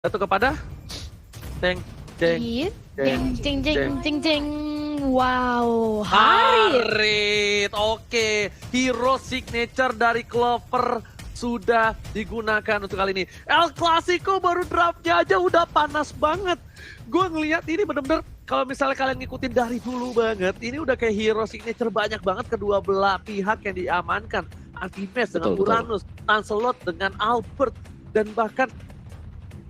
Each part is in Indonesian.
Satu kepada Jeng, jeng, Iya. jeng, Jeng jeng jeng. jeng jeng jeng. Wow, Harit. Harit, oke. Hero signature dari Clover sudah digunakan untuk kali ini. El Clasico baru draftnya aja udah panas banget. Gue ngelihat ini bener-bener kalau misalnya kalian ngikutin dari dulu banget, ini udah kayak hero signature banyak banget kedua belah pihak yang diamankan. Artemis dengan Betul. Uranus, Lancelot dengan Albert, dan bahkan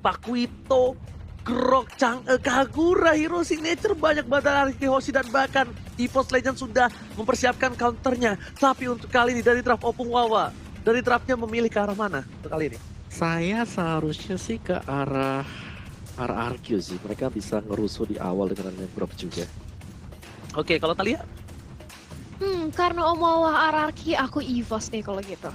Pakuito, Grok, Kagura, hero signature banyak banget dari Hoshi, dan bahkan EVOS Legend sudah mempersiapkan counternya. Tapi untuk kali ini dari draft Opung Wawa, dari draftnya memilih ke arah mana untuk kali ini? Saya seharusnya sih ke arah RRQ sih. Mereka bisa ngerusuh di awal dengan drop juga. Oke, kalau Talia? Karena Om Wawah RRQ, aku EVOS nih kalau gitu.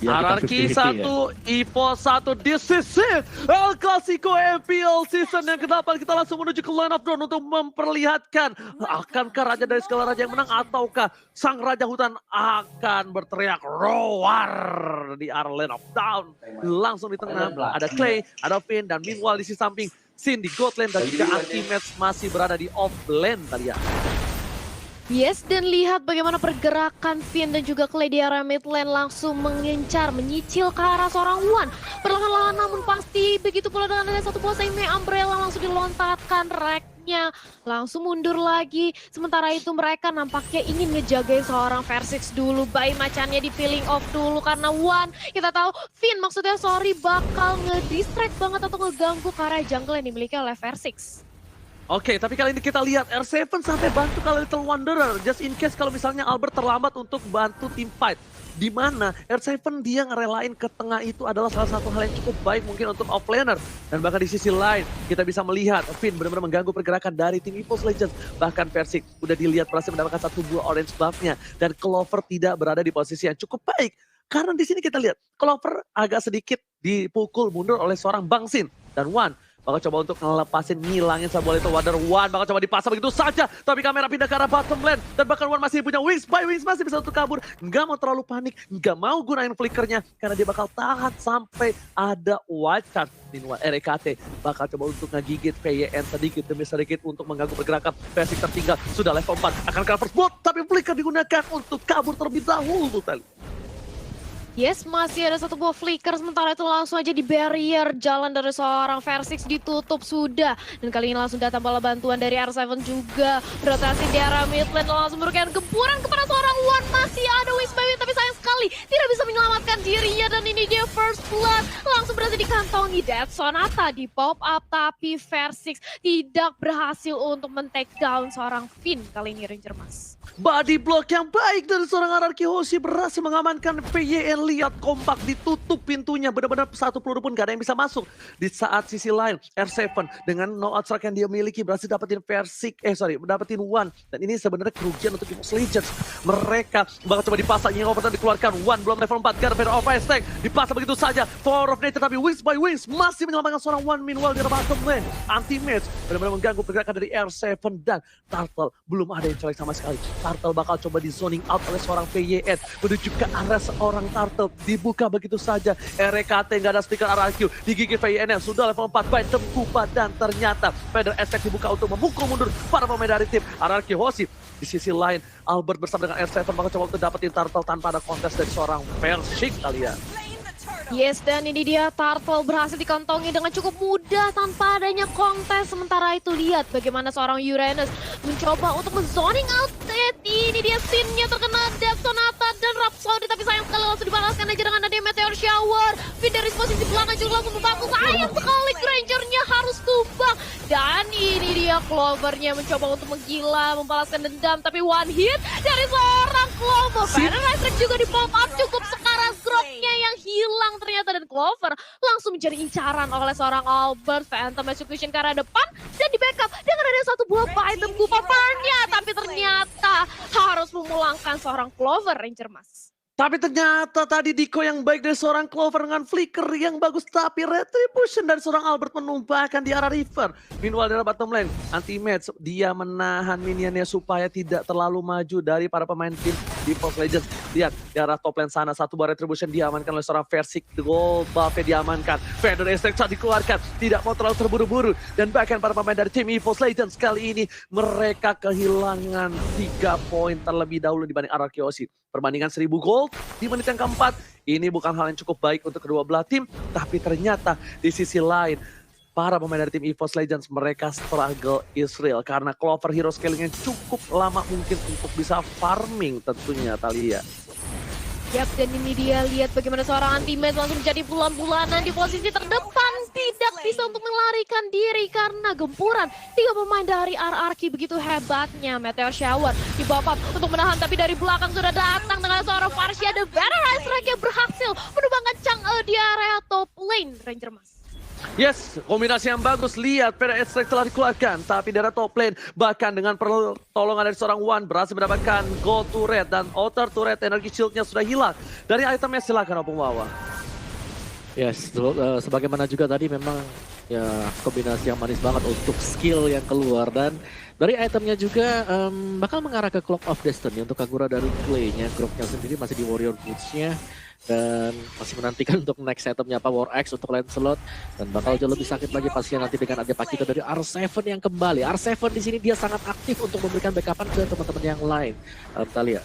Ya, kita RRQ 50-50 ya. 1, EVOS 1, this is it! El Clasico MPL season yang ke-8, kita langsung menuju ke line of drone untuk memperlihatkan akankah Raja dari segala Raja yang menang, ataukah Sang Raja Hutan akan berteriak roar di arah line of down. Langsung di tengah ada Clay, ada Finn, dan meanwhile di sisi samping Sin di god lane dan juga Anti-Match masih berada di off lane tadi ya. Yes, dan lihat bagaimana pergerakan Finn dan juga Clay di area mid lane langsung mengincar, menyicil ke arah seorang Wan. Perlahan-lahan namun pasti begitu pula dengan ada satu buah Same Umbrella langsung dilontarkan reknya. Langsung mundur lagi. Sementara itu mereka nampaknya ingin ngejagain seorang Versix dulu. Bayi macannya di peeling off dulu karena Wan. Kita tahu Finn maksudnya bakal ngedistract banget atau ngeganggu ke arah jungle yang dimiliki oleh Versix. Oke, tapi kali ini kita lihat R7 sampai bantu kalau Little Wanderer. Just in case kalau misalnya Albert terlambat untuk bantu tim fight. Di mana R7 dia ngerelain ke tengah itu adalah salah satu hal yang cukup baik mungkin untuk offlaner. Dan bahkan di sisi lain kita bisa melihat Finn benar-benar mengganggu pergerakan dari tim EVOS Legends. Bahkan Versix udah dilihat berhasil mendapatkan satu buah orange buff-nya. Dan Clover tidak berada di posisi yang cukup baik. Karena di sini kita lihat Clover agak sedikit dipukul mundur oleh seorang Bang Sin dan Wan. Bakal coba untuk ngelepasin, ngilangin sebuah Little Wonder. Wan bakal coba dipasang begitu saja. Tapi kamera pindah ke arah bottom lane. Dan bahkan Wan masih punya wings by wings. Masih bisa untuk kabur. Nggak mau terlalu panik. Nggak mau gunain flickernya. Karena dia bakal tahan sampai ada wild card. Meanwhile RKT bakal coba untuk ngegigit PYN sedikit demi sedikit untuk mengganggu pergerakan. Versix tertinggal. Sudah level 4. Akan cover spot. Tapi flicker digunakan untuk kabur terlebih dahulu tadi. Yes, masih ada satu buah flicker, sementara itu langsung aja di barrier jalan dari seorang Versix ditutup sudah. Dan kali ini langsung datang bala bantuan dari R7 juga. Rotasi di arah mid lane langsung memberikan gempuran kepada seorang Wan. Masih ada Wings by Wings, tapi sayang sekali tidak bisa menyelamatkan dirinya. Dan ini dia first blood, langsung berhasil dikantongi. Death Sonata di pop up, tapi Versix tidak berhasil untuk men-take down seorang Finn kali ini Ranger Mas. Body block yang baik dari seorang RRQ Hoshi berhasil mengamankan PYN. Lihat kompak ditutup pintunya. Benar-benar satu peluru pun gak ada yang bisa masuk. Di saat sisi lain R7 dengan no outstrike yang dia miliki berhasil dapetin dapetin Wan. Dan ini sebenarnya kerugian untuk EVOS Legends. Mereka bakal coba dipasang, yang operasi dikeluarkan. Wan belum level 4, Garber of Ice Tank dipasang begitu saja. Power of Nature, tapi Wings by Wings masih menyelamatkan seorang Wan. Meanwhile di bottom lane Anti-Match benar-benar mengganggu pergerakan dari R7 dan Turtle belum ada yang colek sama sekali. Turtle bakal coba di zoning out oleh seorang PYN menuju ke arah seorang Turtle. Dibuka begitu saja. RKT nggak ada stiker RRQ. Digigit PYN yang sudah level 4 by Tengkupa. Dan ternyata Feather Aspect dibuka untuk memukul mundur para pemain dari tim RRQ Hoshi. Di sisi lain Albert bersama dengan R7 bakal coba untuk dapetin Turtle tanpa ada kontes dari seorang Versix kalian. Yes, dan ini dia Turtle berhasil dikantongi dengan cukup mudah tanpa adanya kontes. Sementara itu lihat bagaimana seorang Uranus mencoba untuk men-zoning out. Ini dia scene-nya terkena Death Sonata dan Rhapsody, tapi sayang sekali langsung dibalaskan aja dengan adanya Meteor Shower. Finn dari posisi belakang juga langsung membantu. Sayang sekali Grangernya harus tumbang. Dan ini dia Clovernya mencoba untuk menggila, membalaskan dendam, tapi one hit dari seorang Clover. Feather juga di pop up, cukup sekarang Groknya yang hilang ternyata, dan Clover langsung menjadi incaran oleh seorang Albert. Phantom Execution ke arah depan dan di backup dengan ada satu buah item Kupa Parnya, tapi ternyata harus memulangkan seorang Clover Ranger Mas. Tapi ternyata tadi Diko yang baik dari seorang Clover dengan flicker yang bagus. Tapi retribution dari seorang Albert menumpahkan di arah River. Meanwhile dari bottom lane, anti-match dia menahan minionnya supaya tidak terlalu maju dari para pemain tim di League of Legends. Lihat di arah top lane sana, satu buah retribution diamankan oleh seorang Versik. Gold buff-nya diamankan. Feather Extract saat dikeluarkan, tidak mau terlalu terburu-buru. Dan bahkan para pemain dari tim EVOS Legends kali ini mereka kehilangan 3 poin terlebih dahulu dibanding RRQoc. Perbandingan 1000 gold di menit yang keempat. Ini bukan hal yang cukup baik untuk kedua belah tim. Tapi ternyata di sisi lain, para pemain dari tim EVOS Legends mereka struggle is real. Karena Clover hero scalingnya cukup lama mungkin untuk bisa farming tentunya Thalia. Yap, dan ini dia lihat bagaimana seorang anti-match langsung menjadi bulan-bulanan di posisi terdepan. Tidak bisa untuk melarikan diri karena gempuran 3 pemain dari RRQ begitu hebatnya. Meteor Shower di bawah untuk menahan, tapi dari belakang sudah datang dengan seorang Farsia. The Better Strike yang berhasil menumbangkan Chang'e di area top lane Ranger Mas. Yes, kombinasi yang bagus. Lihat, Feather Extract telah dikeluarkan. Tapi dari top lane, bahkan dengan pertolongan dari seorang Wan, berhasil mendapatkan gold turret. Dan outer turret energi shieldnya sudah hilang. Dari itemnya silakan Opung Wawa. Yes, sebagaimana juga tadi memang ya kombinasi yang manis banget untuk skill yang keluar. Dan dari itemnya juga bakal mengarah ke Clock of Destiny untuk Kagura dari play-nya. Groknya sendiri masih di Warrior Boots-nya. Dan masih menantikan untuk next itemnya apa War X untuk Lancelot, dan bakal jauh lebih sakit lagi pastinya nanti dengan ada Pakito dari R7 yang kembali. R7 di sini dia sangat aktif untuk memberikan backupan ke teman-teman yang lain. Thalia.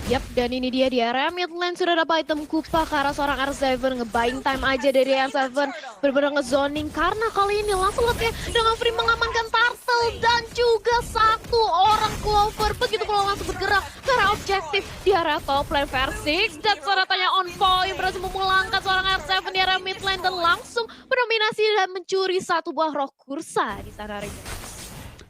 Yap, dan ini dia di area mid lane sudah dapat item Kupa ke arah seorang R7. Nge-buying time aja dari R7. Benar-benar nge-zoning karena kali ini Lancelotnya dengan free mengamankan Turtle dan juga satu orang Clover. Begitu kalau langsung bergerak ke arah objektif di area top lane Versix. Dan suaranya on point berhasil memulangkan seorang R7 di area mid lane dan langsung mendominasi dan mencuri satu buah roh kursa di sana.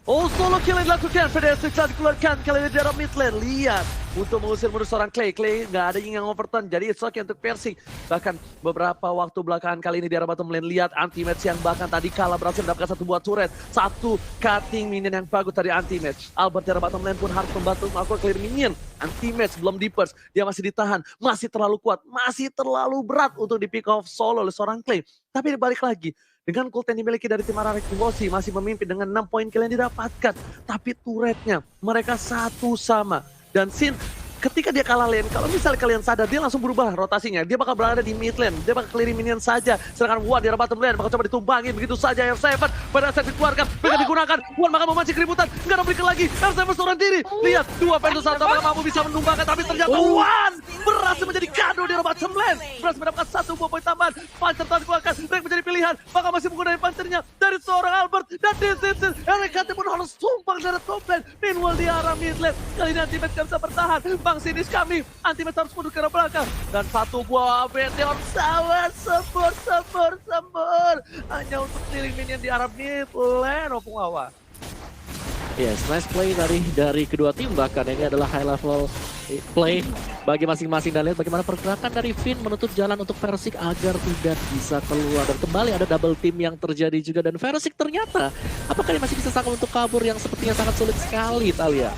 Oh, solo kill yang dilakukan. Feather Extract saat dikeluarkan kali ini di arah mid lane. Lihat, untuk mengusir mundur seorang Clay. Clay nggak ada yang overturn, jadi it's okay untuk Persik. Bahkan beberapa waktu belakangan kali ini di arah bottom lane. Lihat anti-match yang bahkan tadi kalah berhasil mendapatkan satu buah turret. Satu cutting minion yang bagus dari anti-match. Albert di arah bottom lane pun harus membantu melakukan clear minion. Anti-match belum di-burst, dia masih ditahan. Masih terlalu kuat, masih terlalu berat untuk di pick off solo oleh seorang Clay. Tapi balik lagi, dengan ult yang dimiliki dari tim RRQ masih memimpin dengan 6 poin kill yang didapatkan. Tapi turretnya mereka satu sama. Dan Sin ketika dia kalah lane, kalau misalnya kalian sadar dia langsung berubah rotasinya. Dia bakal berada di mid lane, dia bakal clear minion saja. Sedangkan Wan di arah bottom lane bakal coba ditumbangi begitu saja. R7 pada saat dikeluarkan, mereka digunakan. Wan bakal memancing keributan, nggak ada berikan lagi. R7 seorang diri, lihat 2 versus 1 bakal mampu bisa menumbangkan. Tapi ternyata Wan berhasil menjadi kado di arah bottom lane. Berhasil mendapatkan 1 buah poin tambahan. Pancer telah dikeluarkan, Drake menjadi pilihan. Bakal masih menggunakan pancernya dari seorang Albert. Dan LKT pun harus tumbang dari top lane. Meanwhile di arah mid lane, kali ini Anti-Match gak bisa bertahan. Bang Sinis kami, Anti-Match harus mundur ke arah belakang. Dan satu buah Meteor Shower sembur. Hanya untuk clearing minion di arah mid lane, Opung Wawa. Yes, nice play dari kedua tim, bahkan ini adalah high level play bagi masing-masing. Dan lihat bagaimana pergerakan dari Finn menutup jalan untuk Versik agar tidak bisa keluar. Dan kembali ada double team yang terjadi juga. Dan Versik ternyata, apakah dia masih bisa sanggup untuk kabur yang sepertinya sangat sulit sekali, Thalia?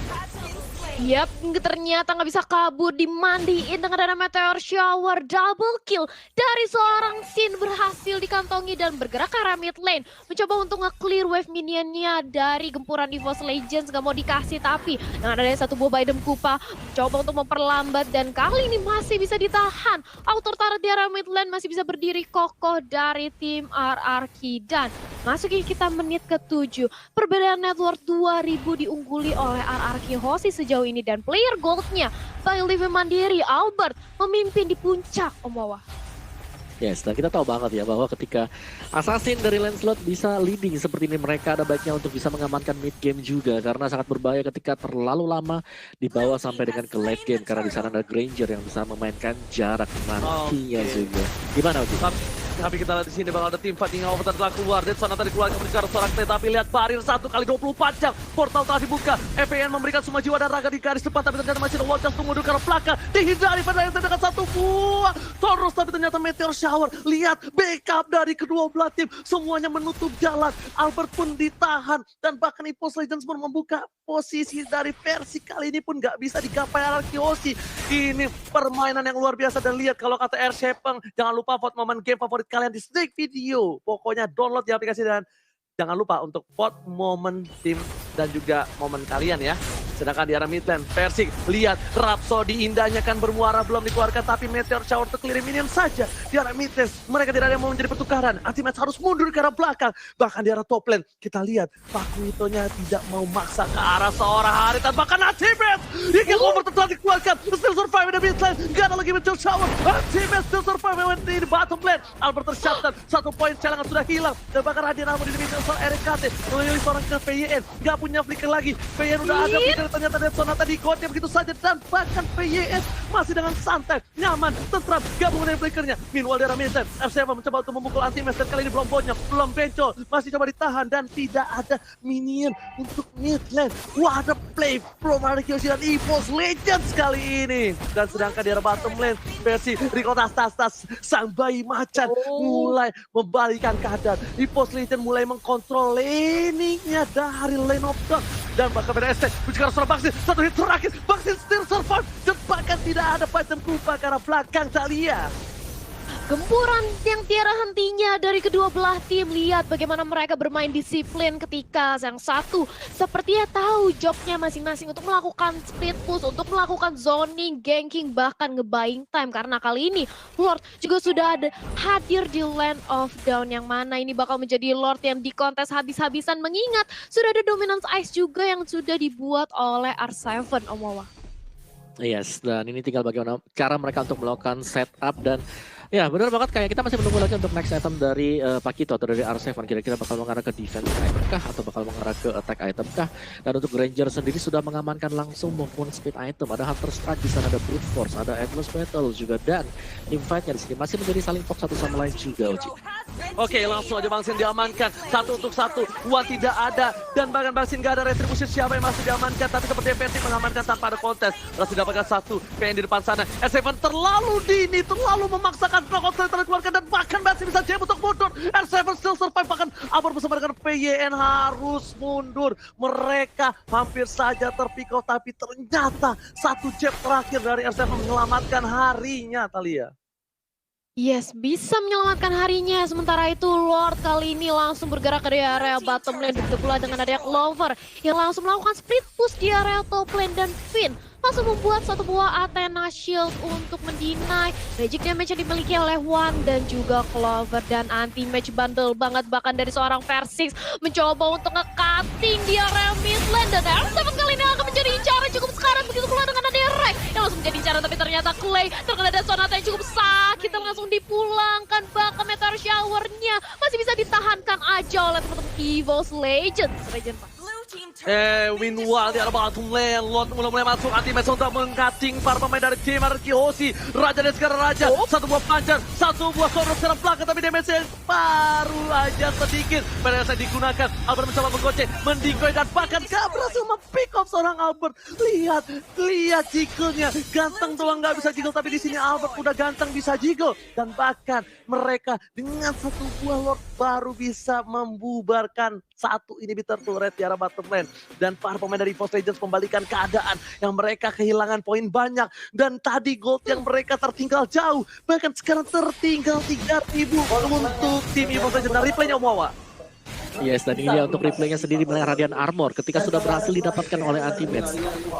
Yap, ternyata nggak bisa kabur, dimandiin dengan dana Meteor Shower. Double kill dari seorang Sin berhasil dikantongi dan bergerak ke arah mid lane. Mencoba untuk nge-clear wave minionnya dari gempuran EVOS Legends. Gak mau dikasih, tapi dengan adanya satu buah Bidem Kupa coba untuk memperlambat. Dan kali ini masih bisa ditahan. Outer turret di arah mid lane masih bisa berdiri kokoh dari tim RRQ. Dan masukin kita menit ke-7. Perbedaan net worth 2000 diungguli oleh RRQ Hoshi sejauh ini, dan player goldnya by Living Mandiri Albert memimpin di puncak, Om Wawa. Yes, dan kita tahu banget ya bahwa ketika Assassin dari Lancelot bisa leading seperti ini, mereka ada baiknya untuk bisa mengamankan mid game juga, karena sangat berbahaya ketika terlalu lama dibawa sampai dengan ke late game, karena di sana ada Granger yang bisa memainkan jarak nantinya juga. Gimana, Uji? Tapi kita lihat di sini bakal ada tim fighting yang telah keluar. Dead Sonata dikeluarkan berbicara seorang T, tapi lihat barir 1 kali 24 jam. Portal telah dibuka. FPN memberikan semua jiwa dan raga di garis depan, tapi ternyata masih ada Watchers mundur ke arah belakang. Dihindari pada yang dengan satu buah Tauros, tapi ternyata Meteor Shower. Lihat backup dari kedua belah tim. Semuanya menutup jalan. Albert pun ditahan. Dan bahkan EVOS Legends pun membuka posisi dari versi kali ini pun nggak bisa digapai Arkeosi. Ini permainan yang luar biasa. Dan lihat kalau kata Earthshaven, jangan lupa vote momen game favorit kalian di Snake Video. Pokoknya download di aplikasi dan jangan lupa untuk vote momen tim dan juga momen kalian ya. Sedangkan di arah mid lane, Persik, lihat Rhapsody indahnya kan bermuara belum dikeluarkan, tapi Meteor Shower untuk clear minion saja. Di arah mid lane, mereka tidak ada yang mau menjadi pertukaran. Ultimate harus mundur ke arah belakang. Bahkan di arah top lane, kita lihat Pakuitonya tidak mau maksa ke arah seorang Haritan. Bahkan Ultimate, hingga over telah dikeluarkan. Still survive di mid lane, gak ada lagi Meteor Shower. Ultimate still survive di bottom lane. Albert tershutdown, 1 poin cadangan sudah hilang. Dan bahkan Radian Armor di mid lane soal RKT. Memilih seorang ke VYN, gak punya flicker lagi. VYN udah agak flicker. Ternyata Dead Sonata di-gonya begitu saja dan bahkan PYS masih dengan santai, nyaman, tentram, gabungan dari flickernya. Meanwhile dari Minton, F7 mencoba untuk memukul anti-match dan kali ini belum bonyok, belum bencol, masih coba ditahan dan tidak ada minion untuk mid lane. Wah, ada play from Arkeosi dan EVOS Legends kali ini. Dan sedangkan di arah bottom lane, versi Rico Tas sang bayi macan mulai membalikan keadaan. EVOS Legends mulai mengkontrol laningnya dari lane of dark. Dan bahkan pada ST, bicara soal Baxi, 1 hit terakhir, Baxi still survive, dan bahkan tidak ada Python Kupa ke arah belakang Thalia. Gempuran yang tiada hentinya dari kedua belah tim. Lihat bagaimana mereka bermain disiplin ketika yang satu sepertinya tahu jobnya masing-masing untuk melakukan split push, untuk melakukan zoning, ganking, bahkan nge-buying time. Karena kali ini Lord juga sudah ada hadir di Land of Dawn, yang mana ini bakal menjadi Lord yang dikontes habis-habisan, mengingat sudah ada Dominance Ice juga yang sudah dibuat oleh R7, Om Wawa. Yes, dan ini tinggal bagaimana cara mereka untuk melakukan setup dan ya benar banget, kayak kita masih menunggu lagi untuk next item dari Pakito atau dari R7. Kira-kira bakal mengarah ke defense item kah atau bakal mengarah ke attack item kah? Dan untuk Granger sendiri sudah mengamankan langsung movement speed item. Ada Hunter Strike di sana, ada Brute Force, ada Endless Battle juga, dan teamfight-nya di sini masih menjadi saling pop satu sama lain juga, Uji. Oke, langsung aja Bangsin diamankan, 1 untuk 1, Wan tidak ada, dan bahkan Bangsin gak ada retribusi siapa yang masih diamankan, tapi seperti Persik mengamankan tanpa ada kontes. Masih dapatkan 1, PN di depan sana, S7 terlalu dini, terlalu memaksakan kontes dikeluarkan, dan bahkan Bangsin bisa jam untuk mundur. R7 still survive, bahkan Abor bersama dengan PYN harus mundur. Mereka hampir saja terpikau, tapi ternyata 1 jab terakhir dari R7 menyelamatkan harinya, Thalia. Yes, bisa menyelamatkan harinya. Sementara itu Lord kali ini langsung bergerak ke area bottom lane. Begitu pula dengan adanya Clover yang langsung melakukan split push di area top lane, dan Finn langsung membuat 1 buah Athena Shield untuk mendinai magic damage yang dimiliki oleh Wan dan juga Clover. Dan anti-match bandel banget bahkan dari seorang Persik mencoba untuk nge-cutting di area mid lane, dan R7 kali ini akan menjadi incaran cukup sekarang. Begitu pula dengan adanya Rek yang langsung menjadi incaran, tapi ternyata Clay terkena ada Sonata yang cukup sakit dan langsung dipulangkan. Bahkan Meteor Shower-nya masih bisa ditahankan aja oleh teman-teman EVOS Legends. Meanwhile di arah bottom lane, Lord mulai masuk anti-match untuk meng-cutting para pemain dari tim Arkeosi. Raja dan sekarang Raja, 1 buah pancar, 1 buah sorot sekarang belakang, tapi damage-nya baru aja sedikit. Pada saat digunakan, Albert mencoba menggocek, mendikoy, dan bahkan gak berhasil mempick off seorang Albert. Lihat jiggle-nya, ganteng doang gak bisa jiggle, tapi di sini Albert udah ganteng bisa jiggle. Dan bahkan mereka dengan 1 buah Lord baru bisa membubarkan 1 inhibitor turret di arah bottom lane. Dan para pemain dari EVOS Legends membalikan keadaan yang mereka kehilangan poin banyak. Dan tadi gold yang mereka tertinggal jauh, bahkan sekarang tertinggal 3.000 untuk tim EVOS Legends. Dan replaynya Om Wawa. Yes, dan ini dia untuk replaynya sendiri melihat Radiant Armor ketika sudah berhasil didapatkan oleh Ultimate.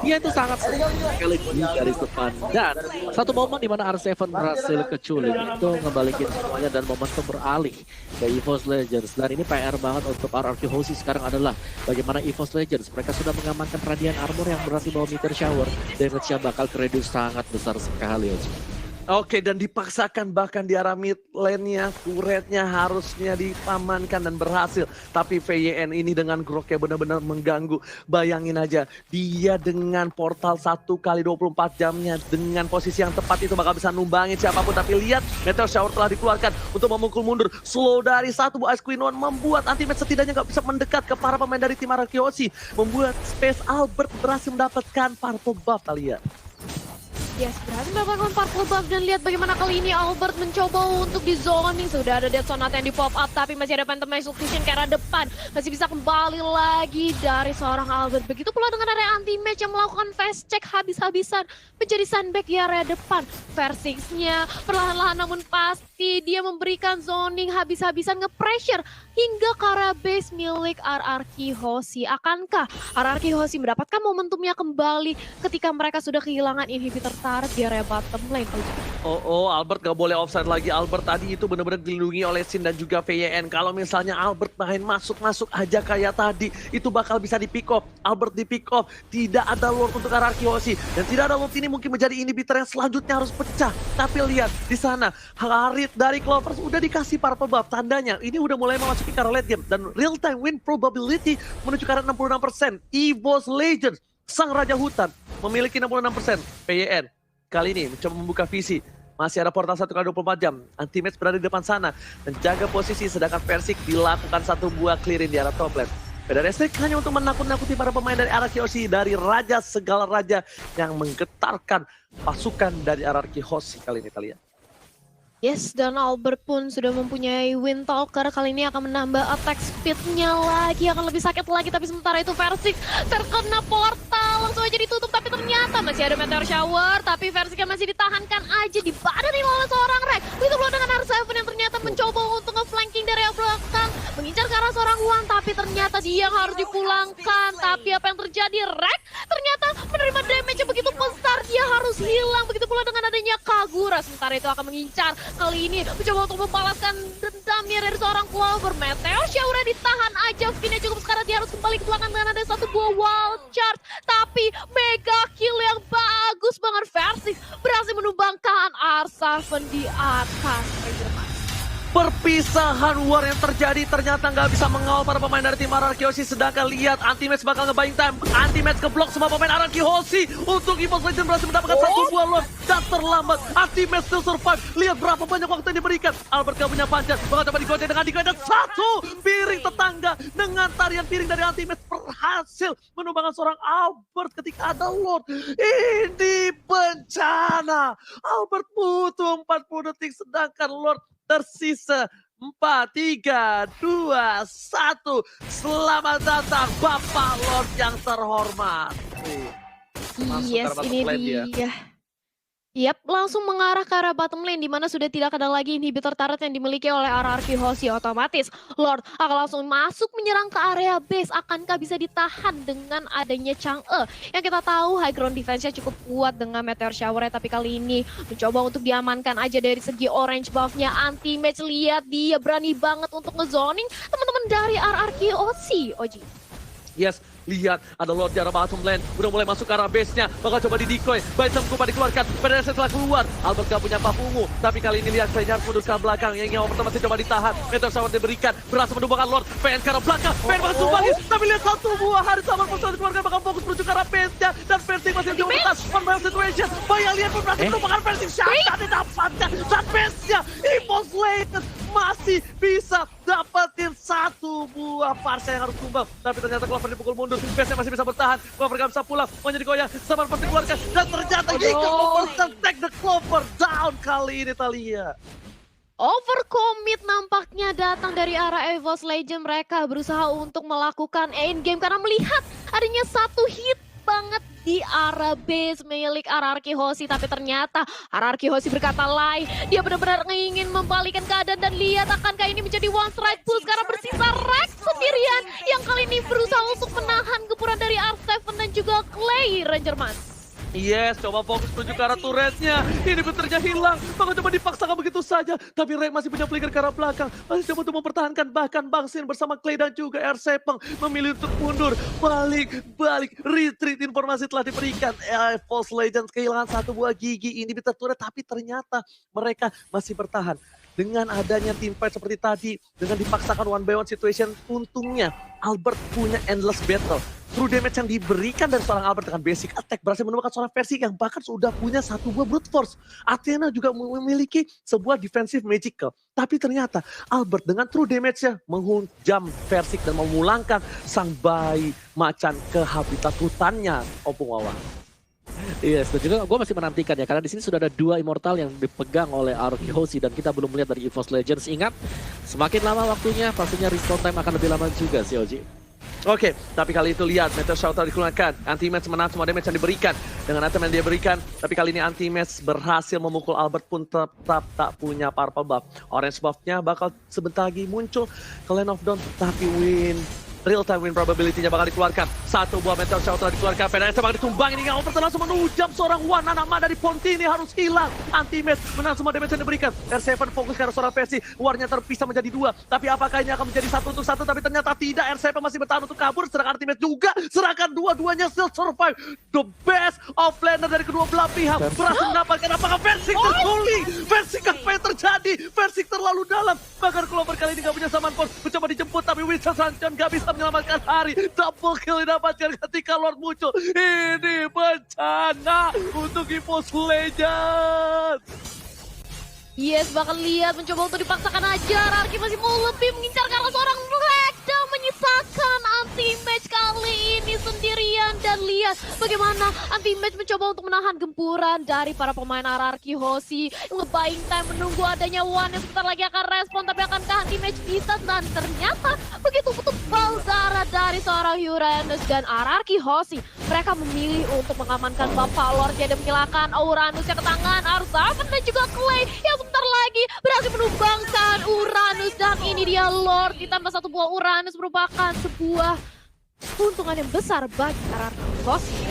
Dia itu sangat sekali di garis depan, dan 1 momen di mana R7 berhasil keculik itu ngebalikin semuanya dan momentum beralih ke EVOS Legends. Dan ini PR banget untuk Arkeosi sekarang adalah bagaimana EVOS Legends mereka sudah mengamankan Radiant Armor yang berarti bawa Meteor Shower, damage-nya bakal kredit sangat besar sekali. Oke, dan dipaksakan bahkan di arah mid lane-nya, turretnya harusnya dipamankan dan berhasil. Tapi VYN ini dengan groknya benar-benar mengganggu. Bayangin aja, dia dengan portal 1x24 jamnya, dengan posisi yang tepat itu bakal bisa numbangin siapapun. Tapi lihat, Meteor Shower telah dikeluarkan untuk memukul mundur. Slow dari satu Ice Queen One membuat Anti-Match setidaknya nggak bisa mendekat ke para pemain dari tim Arakiyoshi. Membuat Space Albert berhasil mendapatkan Purple Buff, kalian. Yes, berhasil mendapatkan purple buff dan lihat bagaimana kali ini Albert mencoba untuk di zoning. Sudah ada Death Sonata yang di pop up tapi masih ada Phantom Execution ke arah depan. Masih bisa kembali lagi dari seorang Albert. Begitu pula dengan area anti-match yang melakukan fast check habis-habisan menjadi sandbag di area depan. Versingsnya perlahan-lahan namun pasti dia memberikan zoning habis-habisan nge-pressure hingga ke arah base milik RRQ Hoshi. Akankah RRQ Hoshi mendapatkan momentumnya kembali ketika mereka sudah kehilangan inhibitor turret di area bottom lane? Oh, Albert gak boleh offside lagi. Albert tadi itu benar-benar dilindungi oleh Sin dan juga VYN. Kalau misalnya Albert main masuk-masuk aja kayak tadi, itu bakal bisa di pick off. Albert di pick off, tidak ada Lord untuk RRQ Hoshi. Dan tidak ada Lord ini mungkin menjadi inhibitor yang selanjutnya harus pecah. Tapi lihat di sana, Harit dari Clovers udah dikasih purple buff. Tandanya ini udah mulai memasuki ke arah late game. Dan real time win probability menuju ke arah 66%. EVOS Legends, sang raja hutan, memiliki 66%. VYN kali ini mencoba membuka visi. Masih ada portal 1x24 jam. Anti-Match berada di depan sana. Menjaga posisi sedangkan Persik dilakukan satu buah clearing di arah top lane. Beda Restrik hanya untuk menakut-nakuti para pemain dari Arakiyoshi. Dari raja segala raja yang menggetarkan pasukan dari Arakiyoshi kali ini kalian. Yes, dan Albert pun sudah mempunyai Windtalker. Kali ini akan menambah attack speed-nya lagi, akan lebih sakit lagi. Tapi sementara itu Versik terkena portal, langsung aja ditutup. Tapi ternyata masih ada Meteor Shower. Tapi Versiknya masih ditahankan aja, dibadarin oleh seorang Rek. Itu belum dengan R7 yang ternyata mencoba untuk nge-flanking dari belakang, mengincar ke arah seorang Wan. Tapi ternyata dia yang harus dipulangkan. Tapi apa yang terjadi? Rek ternyata menerima damage yang begitu besar, dia harus hilang. Begitu pula dengan adanya Kagura. Sementara itu akan mengincar. Kali ini mencoba untuk membalaskan dendamnya dari seorang Clover. Meteor Shower ditahan aja. Finnya cukup sekarang, dia harus kembali ke belakang dengan ada satu buah wild charge. Tapi mega kill yang bagus banget. Versi berhasil menumbangkan R7 di atas. Perpisahan war yang terjadi ternyata nggak bisa mengawal para pemain dari tim Arakiyoshi. Sedangkan lihat Anti-Match bakal nge-buying time. Anti-Match keblok semua pemain Arakiyoshi. Untuk EVOS Legends berhasil mendapatkan satu buah Lord. Dan terlambat. Anti-Match still survive. Lihat berapa banyak waktu yang diberikan. Albert gak punya panjat. Bakal coba digoceng dengan digoceng. Dan satu piring tetangga. Dengan tarian piring dari Anti-Match berhasil menumbangkan seorang Albert ketika ada Lord. Ini bencana. Albert butuh 40 detik. Sedangkan Lord tersisa 4, 3, 2, 1. Selamat datang Bapak Lord yang terhormat. Yes, ini dia. Yap, langsung mengarah ke arah bottom lane di mana sudah tidak ada lagi inhibitor turret yang dimiliki oleh RRQ Hoshi. Otomatis Lord akan langsung masuk menyerang ke area base. Akankah bisa ditahan dengan adanya Chang'e? Yang kita tahu high ground defense-nya cukup kuat dengan Meteor Shower-nya, tapi kali ini mencoba untuk diamankan aja dari segi orange buff-nya. Anti-Match, lihat dia berani banget untuk ngezoning teman-teman dari RRQ Hoshi. Oji. Yes, lihat ada Lord di arah bottom lane. Udah mulai masuk ke arah base-nya. Bakal coba di-decoy. Baitam Kupa dikeluarkan. PDS setelah keluar. Albert gak punya buff ungu. Tapi kali ini lihat Klenyar mundur ke belakang. Yang nyawa pertama masih coba ditahan. Meteor Shower diberikan. Berhasil menumbangkan Lord. PN ke arah belakang. PN bakal tumbangin. Tapi lihat satu buah hari sama personal dikeluarkan. Bakal fokus menuju ke arah base-nya. Dan Persik masih jauh atas. One situation. Bayang lihat pun berhasil menumbangkan Persik. Shaka didapatkan. Dan base-nya EVOS Legends masih bisa dapetin satu buah parsa yang harus tumbang. Tapi ternyata Clover dipukul mundur. Base-nya masih bisa bertahan. Clover gak bisa pulang. Mau jadi goyang. Sabar pasti keluarkan. Dan ternyata Yiga take the Clover down kali ini Thalia. Overcommit nampaknya datang dari arah EVOS Legends. Mereka berusaha untuk melakukan end game karena melihat adanya satu hit banget di arah base milik RRQ Hoshi. Tapi ternyata RRQ Hoshi berkata lain. Dia benar-benar ingin membalikkan keadaan dan lihat akankah ini menjadi one strike pull karena bersisa Rex sendirian yang kali ini berusaha untuk menahan gempuran dari R7 dan juga Clay Rangerman. Yes, coba fokus menuju ke arah turretnya. Ini puternya hilang. Bahkan coba dipaksakan begitu saja. Tapi Rek masih punya flicker ke arah belakang. Masih coba untuk mempertahankan. Bahkan Bang Sin bersama Clay dan juga R7 memilih untuk mundur. Balik. Retreat, informasi telah diberikan. False Legends kehilangan satu buah gigi inhibitor turret. Tapi ternyata mereka masih bertahan. Dengan adanya team fight seperti tadi, dengan dipaksakan one by one situation, untungnya Albert punya endless battle. True damage yang diberikan dari seorang Albert dengan basic attack berhasil menemukan seorang versi yang bahkan sudah punya satu buah brute force. Athena juga memiliki sebuah defensive magical. Tapi ternyata Albert dengan true damage-nya menghujam Versik dan memulangkan sang bayi macan ke habitat hutannya, Opung Wawa. Yes, dan juga gue masih menantikan ya, karena di sini sudah ada 2 immortal yang dipegang oleh Aroki Hoshi dan kita belum melihat dari EVOS Legends. Ingat, semakin lama waktunya, pastinya respawn time akan lebih lama juga sih, Oji. Oke, tapi kali itu lihat Meteor Shower dikeluarkan. Anti-match menahan semua damage yang diberikan. Dengan item yang dia berikan, tapi kali ini anti-match berhasil memukul Albert pun tetap tak punya purple buff. Orange buff-nya bakal sebentar lagi muncul ke Land of Dawn, tapi real time win probability-nya bakal dikeluarkan. Satu buah Meteor Shower telah dikeluarkan. PDS bakal ditumbang ini. Overton langsung menujam seorang Wan. Anak dari Ponti ini harus hilang. Anti-match menahan semua damage yang diberikan. R7 fokus ke arah seorang versi. Warnya terpisah menjadi 2. Tapi apakah ini akan menjadi 1 untuk 1? Tapi ternyata tidak. R7 masih bertahan untuk kabur. Sedangkan anti-match juga. Serahkan dua-duanya still survive. The best offlaner dari kedua belah pihak. Berhasil mendapatkan apakah Versik terguling. Versik apa yang terjadi? Versik terlalu dalam. Bahkan Clover kali ini gak punya Summon Force. Mencoba dijemput tapi Winston Sanchon gak bisa menyelamatkan hari. Double kill didapatkan ketika Lord muncul. Ini bencana untuk EVOS Legends. Yes, bahkan lihat mencoba untuk dipaksakan aja. Rarki masih mau lebih mengincar karena seorang Black dan menyisakan anti-match kali ini sendirian. Dan lihat bagaimana anti-match mencoba untuk menahan gempuran dari para pemain Rarki Hoshi. Nge-buying time menunggu adanya One yang sebentar lagi akan respon. Tapi akankah anti-match bisa? Dan ternyata begitu tebal darah dari seorang Uranus dan Rarki Hoshi. Mereka memilih untuk mengamankan Bapak Lordnya dan menghilangkan Uranusnya ke tangan R7 dan juga Clay yang sebentar lagi berhasil menumbangkan Uranus. Dan ini dia Lord ditambah satu buah Uranus merupakan sebuah keuntungan yang besar bagi Rarki Hoshi.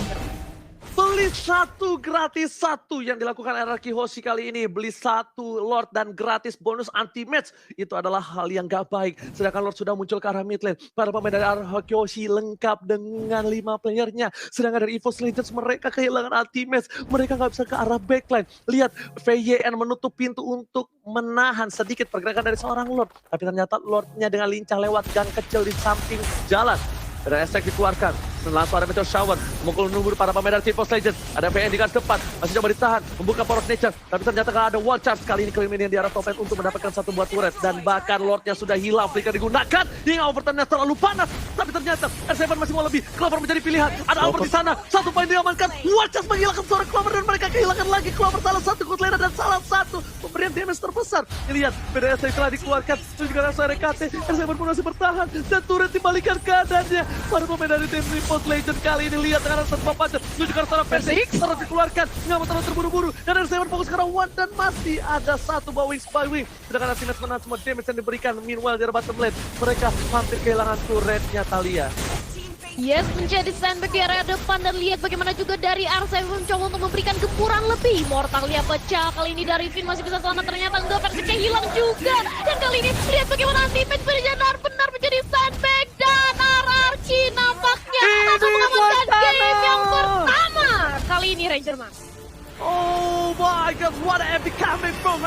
Beli 1 gratis 1 yang dilakukan Rarki Hoshi kali ini. Beli 1 Lord dan gratis bonus anti-match. Itu adalah hal yang gak baik. Sedangkan Lord sudah muncul ke arah mid lane. Para pemain dari Rarki Hoshi lengkap dengan 5 playernya. Sedangkan dari EVOS Legends mereka kehilangan anti-match. Mereka gak bisa ke arah backline. Lihat VYN menutup pintu untuk menahan sedikit pergerakan dari seorang Lord. Tapi ternyata Lordnya dengan lincah lewat gang kecil di samping jalan. Ada esek dikeluarkan, langsung ada Meteor Shower, memukul menunggu para pemain dari EVOS Legends. Ada PN di garis depan, masih coba ditahan, membuka Power of Nature. Tapi ternyata gak ada wall charge kali ini Cleminian di arah top lane untuk mendapatkan satu buah turret. Dan bahkan Lordnya sudah hilang, flicker digunakan, hingga Overtonnya terlalu panas. Tapi ternyata R7 masih mau lebih, Clover menjadi pilihan. Ada Albert di sana, satu poin diamankan, wall charge menghilangkan seorang Clover dan mereka kehilangan lagi Clover. Salah satu good laner dan salah satu pemberian damage terbesar. Lihat, PDS telah dikeluarkan, terus juga rasa RKT, R7 pun masih bertahan, dan turret dibalikan keadaannya. Para pemain dari tim EVOS Legends kali ini lihat dengan rasa papan menuju ke arah Versik terus dikeluarkan, nggak mau terlalu terburu-buru dan R7 fokus ke arah One dan masih ada satu buah wings by wing. Sedangkan Athena menahan semua damage yang diberikan. Meanwhile di arah bottom lane mereka hampir kehilangan turretnya Thalia. Yes, menjadi sandbag di area depan dan lihat bagaimana juga dari R7 mencoba untuk memberikan gempuran lebih. Mortalia pecah, kali ini dari Finn masih bisa selamat, ternyata enggak, Versiknya hilang juga. Dan kali ini lihat bagaimana anti-match benar-benar menjadi sandbag dan RRQ nampaknya akan mengamankan game yang pertama. Kali ini Ranger Mas. Oh my god, what a epic coming from